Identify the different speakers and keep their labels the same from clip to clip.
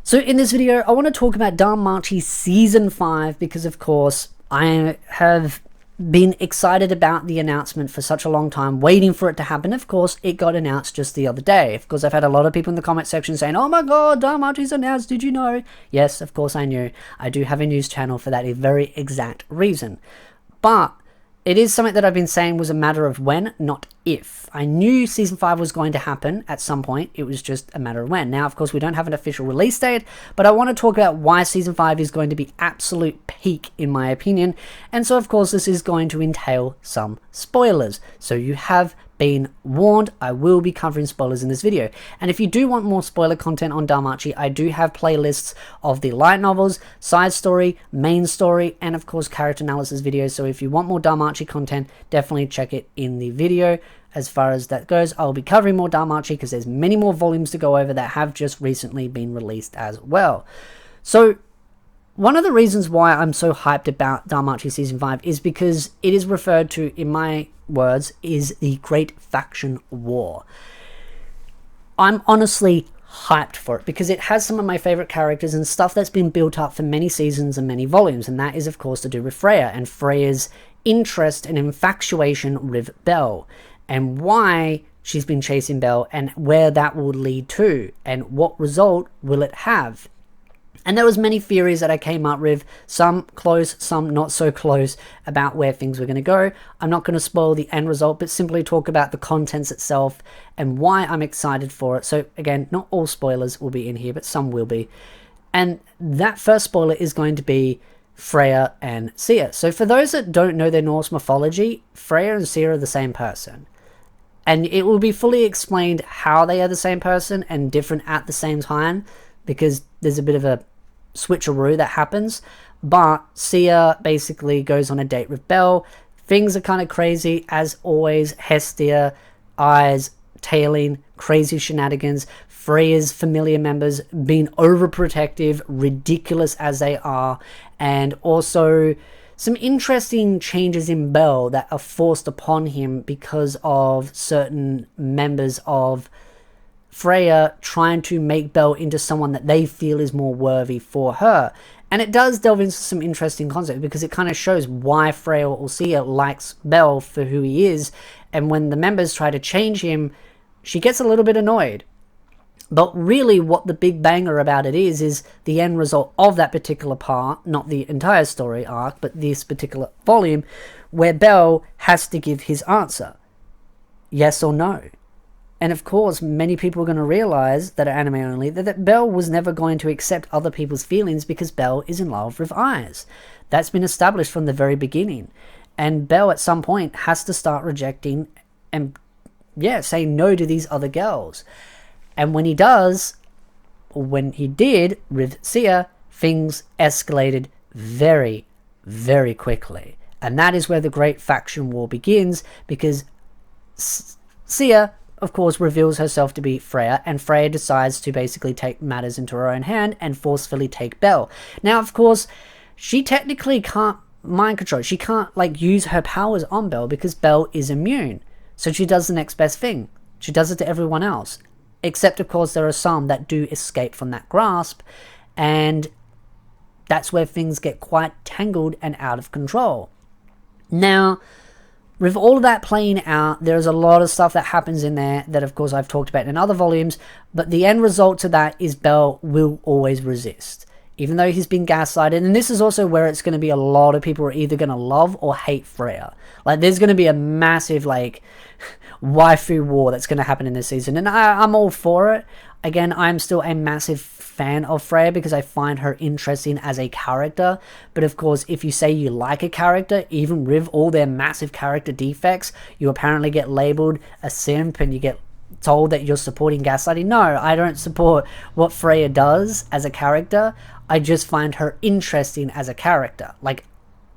Speaker 1: So in this video, I want to talk about DanMachi Season 5 because, of course, I have been excited about the announcement for such a long time, waiting for it to happen. Of course, it got announced just the other day. Of course, I've had a lot of people in the comment section saying, oh my god, DanMachi's announced, did you know? Yes, of course I knew. I do have a news channel for that very exact reason. But it is something that I've been saying was a matter of when, not if. I knew Season 5 was going to happen at some point. It was just a matter of when. Now, of course, we don't have an official release date, but I want to talk about why Season 5 is going to be absolute peak, in my opinion. And so, of course, this is going to entail some spoilers. So you have been warned. I will be covering spoilers in this video. And if you do want more spoiler content on DanMachi, I do have playlists of the light novels, side story, main story, and of course character analysis videos. So if you want more DanMachi content, definitely check it in the video. As far as that goes, I'll be covering more DanMachi because there's many more volumes to go over that have just recently been released as well. So one of the reasons why I'm so hyped about DanMachi Season 5 is because it is referred to, in my words, is the Great Faction War. I'm honestly hyped for it because it has some of my favorite characters and stuff that's been built up for many seasons and many volumes, and that is of course to do with Freya and Freya's interest and infatuation with Belle, and why she's been chasing Belle and where that will lead to and what result will it have. And there was many theories that I came up with, some close, some not so close, about where things were going to go. I'm not going to spoil the end result, but simply talk about the contents itself and why I'm excited for it. So again, not all spoilers will be in here, but some will be. And that first spoiler is going to be Freya and Sia. So for those that don't know their Norse mythology, Freya and Sia are the same person. And it will be fully explained how they are the same person and different at the same time, because there's a bit of a switcheroo that happens. But Sia basically goes on a date with Belle. Things are kind of crazy as always. Hestia, eyes, tailing, crazy shenanigans. Freya's familiar members being overprotective, ridiculous as they are, and also some interesting changes in Belle that are forced upon him because of certain members of Freya trying to make Belle into someone that they feel is more worthy for her. And it does delve into some interesting concepts because it kind of shows why Freya or Sia likes Belle for who he is, and when the members try to change him, she gets a little bit annoyed. But really what the big banger about it is the end result of that particular part, not the entire story arc, but this particular volume, where Belle has to give his answer. Yes or no. And of course, many people are going to realize that are anime only that Belle was never going to accept other people's feelings because Belle is in love with Eyes. That's been established from the very beginning. And Belle at some point has to start rejecting and, saying no to these other girls. And when he does, or when he did with Sia, things escalated very, very quickly. And that is where the Great Faction War begins, because Sia, of course, reveals herself to be Freya, and Freya decides to basically take matters into her own hand and forcefully take Belle. Now, of course, she technically can't mind control. She can't, use her powers on Belle because Belle is immune. So she does the next best thing. She does it to everyone else. Except, of course, there are some that do escape from that grasp, and that's where things get quite tangled and out of control. Now, with all of that playing out, there's a lot of stuff that happens in there that, of course, I've talked about in other volumes, but the end result to that is Belle will always resist, even though he's been gaslighted. And this is also where it's going to be a lot of people are either going to love or hate Freya. There's going to be a massive, waifu war that's going to happen in this season, and I'm all for it. Again, I'm still a massive fan of Freya because I find her interesting as a character, but of course, if you say you like a character, even with all their massive character defects, you apparently get labeled a simp and you get told that you're supporting gaslighting. No, I don't support what Freya does as a character. I just find her interesting as a character.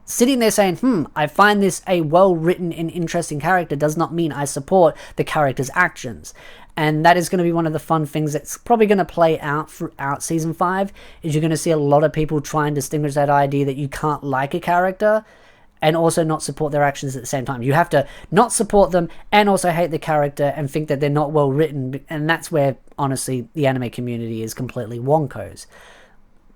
Speaker 1: Sitting there saying, I find this a well-written and interesting character does not mean I support the character's actions. And that is going to be one of the fun things that's probably going to play out throughout Season 5, is you're going to see a lot of people try and distinguish that idea that you can't like a character and also not support their actions at the same time. You have to not support them and also hate the character and think that they're not well written, and that's where, honestly, the anime community is completely wonkos.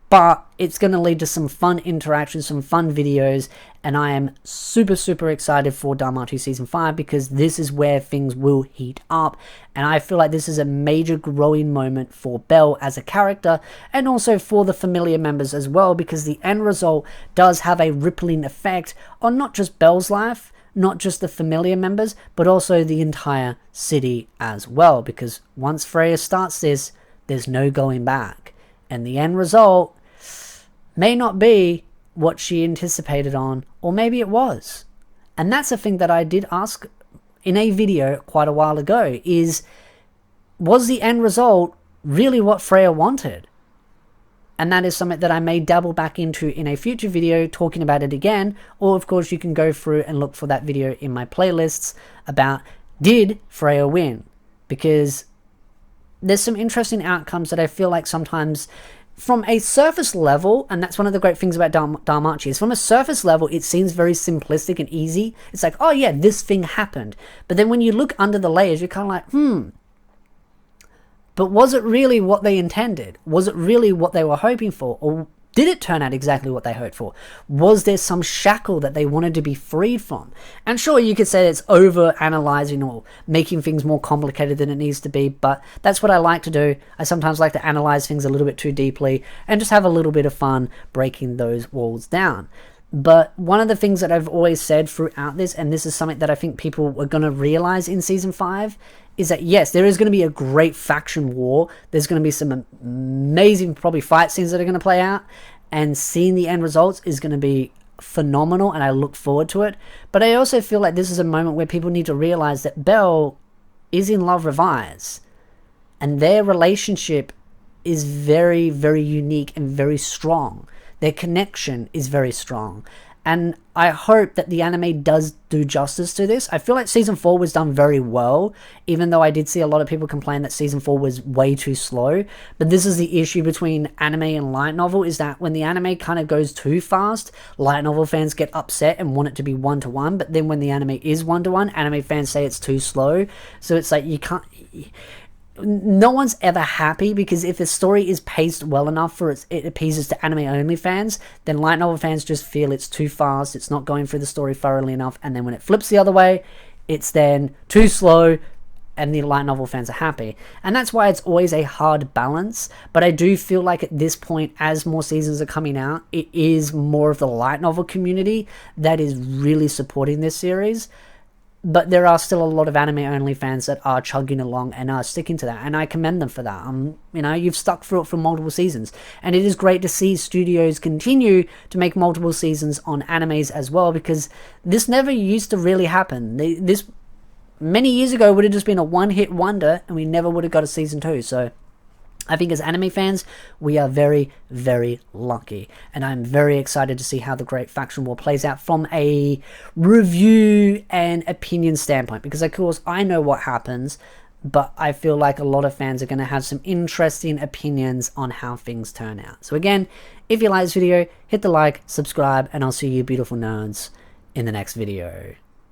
Speaker 1: But it's going to lead to some fun interactions, some fun videos, and I am super, super excited for DanMachi Season 5 because this is where things will heat up, and I feel like this is a major growing moment for Bell as a character, and also for the familiar members as well, because the end result does have a rippling effect on not just Bell's life, not just the familiar members, but also the entire city as well, because once Freya starts this, there's no going back, and the end result may not be what she anticipated on, or maybe it was. And that's a thing that I did ask in a video quite a while ago, is, was the end result really what Freya wanted? And that is something that I may dabble back into in a future video talking about it again, or of course you can go through and look for that video in my playlists about, did Freya win? Because there's some interesting outcomes that I feel like sometimes from a surface level, and that's one of the great things about DanMachi, is from a surface level it seems very simplistic and easy. It's like, oh yeah, this thing happened. But then when you look under the layers, you're kind of like, but was it really what they intended? Was it really what they were hoping for? Or did it turn out exactly what they hoped for? Was there some shackle that they wanted to be freed from? And sure, you could say it's over-analyzing or making things more complicated than it needs to be, but that's what I like to do. I sometimes like to analyze things a little bit too deeply and just have a little bit of fun breaking those walls down. But one of the things that I've always said throughout this, and this is something that I think people are going to realize in Season 5, is that yes, there is going to be a great faction war. There's going to be some amazing, probably, fight scenes that are going to play out, and seeing the end results is going to be phenomenal, and I look forward to it. But I also feel like this is a moment where people need to realize that Bell is in love with Vyse, and their relationship is very, very unique and very strong. Their connection is very strong. And I hope that the anime does do justice to this. I feel like Season 4 was done very well, even though I did see a lot of people complain that Season 4 was way too slow. But this is the issue between anime and light novel, is that when the anime kind of goes too fast, light novel fans get upset and want it to be one-to-one. But then when the anime is one-to-one, anime fans say it's too slow. So it's like you can't... No one's ever happy, because if a story is paced well enough for it appeases to anime only fans, then light novel fans just feel it's too fast, it's not going through the story thoroughly enough, and then when it flips the other way, it's then too slow, and the light novel fans are happy. And that's why it's always a hard balance. But I do feel like at this point, as more seasons are coming out, it is more of the light novel community that is really supporting this series. But there are still a lot of anime-only fans that are chugging along and are sticking to that, and I commend them for that. You know, you've stuck through it for multiple seasons, and it is great to see studios continue to make multiple seasons on animes as well, because this never used to really happen. This, many years ago, would have just been a one-hit wonder, and we never would have got a Season 2, so... I think as anime fans, we are very, very lucky. And I'm very excited to see how the Great Faction War plays out from a review and opinion standpoint. Because, of course, I know what happens, but I feel like a lot of fans are going to have some interesting opinions on how things turn out. So again, if you like this video, hit the like, subscribe, and I'll see you beautiful nerds in the next video.